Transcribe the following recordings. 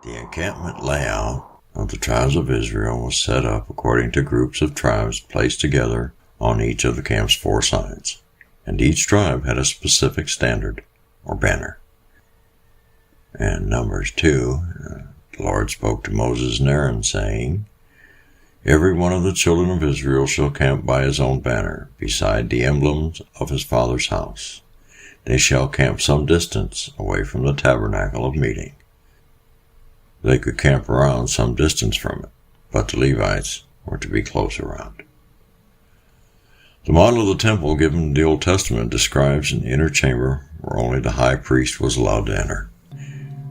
The encampment layout of the tribes of Israel was set up according to groups of tribes placed together on each of the camp's four sides, and each tribe had a specific standard or banner. And Numbers 2, the Lord spoke to Moses and Aaron, saying, "Every one of the children of Israel shall camp by his own banner, beside the emblems of his father's house. They shall camp some distance away from the tabernacle of meeting." They could camp around some distance from it, but the Levites were to be close around. The model of the temple given in the Old Testament describes an inner chamber where only the high priest was allowed to enter.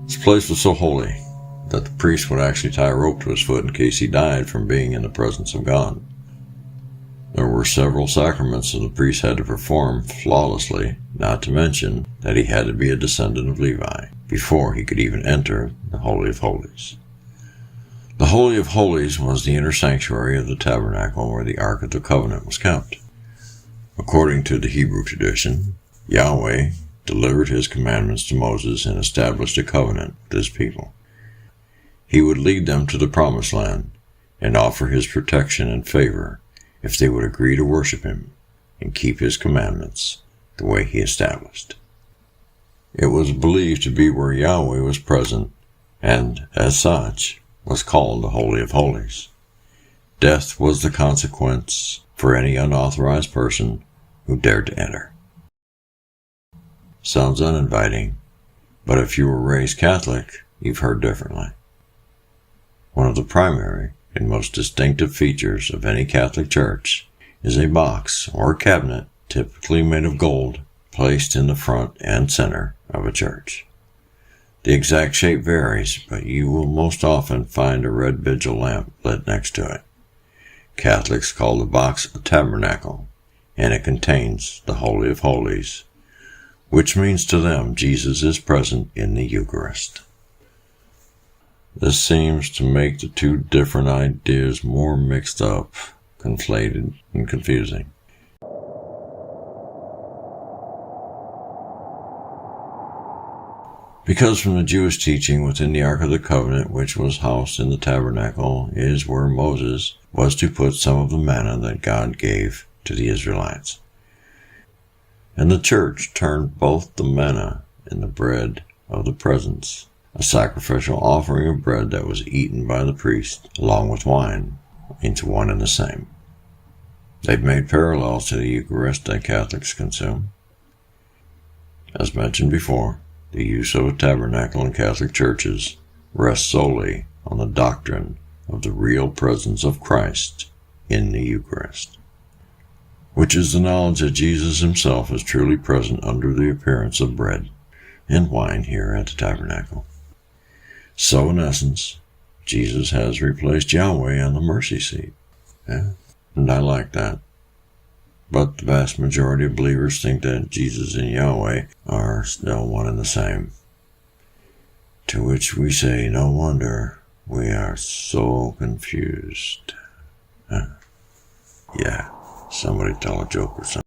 This place was so holy that the priest would actually tie a rope to his foot in case he died from being in the presence of God. There were several sacraments that the priest had to perform flawlessly, not to mention that he had to be a descendant of Levi before he could even enter the Holy of Holies. The Holy of Holies was the inner sanctuary of the tabernacle where the Ark of the Covenant was kept. According to the Hebrew tradition, Yahweh delivered his commandments to Moses and established a covenant with his people. He would lead them to the Promised Land and offer his protection and favor if they would agree to worship him and keep his commandments the way he established. It was believed to be where Yahweh was present, and, as such, was called the Holy of Holies. Death was the consequence for any unauthorized person who dared to enter. Sounds uninviting, but if you were raised Catholic, you've heard differently. One of the primary and most distinctive features of any Catholic church is a box or cabinet, typically made of gold, placed in the front and center of a church. The exact shape varies, but you will most often find a red vigil lamp lit next to it. Catholics call the box a tabernacle, and it contains the Holy of Holies, which means to them Jesus is present in the Eucharist. This seems to make the two different ideas more mixed up, conflated, and confusing. Because from the Jewish teaching within the Ark of the Covenant, which was housed in the tabernacle, is where Moses was to put some of the manna that God gave to the Israelites. And the church turned both the manna and the bread of the presence, a sacrificial offering of bread that was eaten by the priest, along with wine, into one and the same. They've made parallels to the Eucharist that Catholics consume. As mentioned before, the use of a tabernacle in Catholic churches rests solely on the doctrine of the real presence of Christ in the Eucharist, which is the knowledge that Jesus himself is truly present under the appearance of bread and wine here at the tabernacle. So, in essence, Jesus has replaced Yahweh on the mercy seat. Yeah, and I like that. But the vast majority of believers think that Jesus and Yahweh are still one and the same. To which we say, no wonder we are so confused. Yeah, somebody tell a joke or something.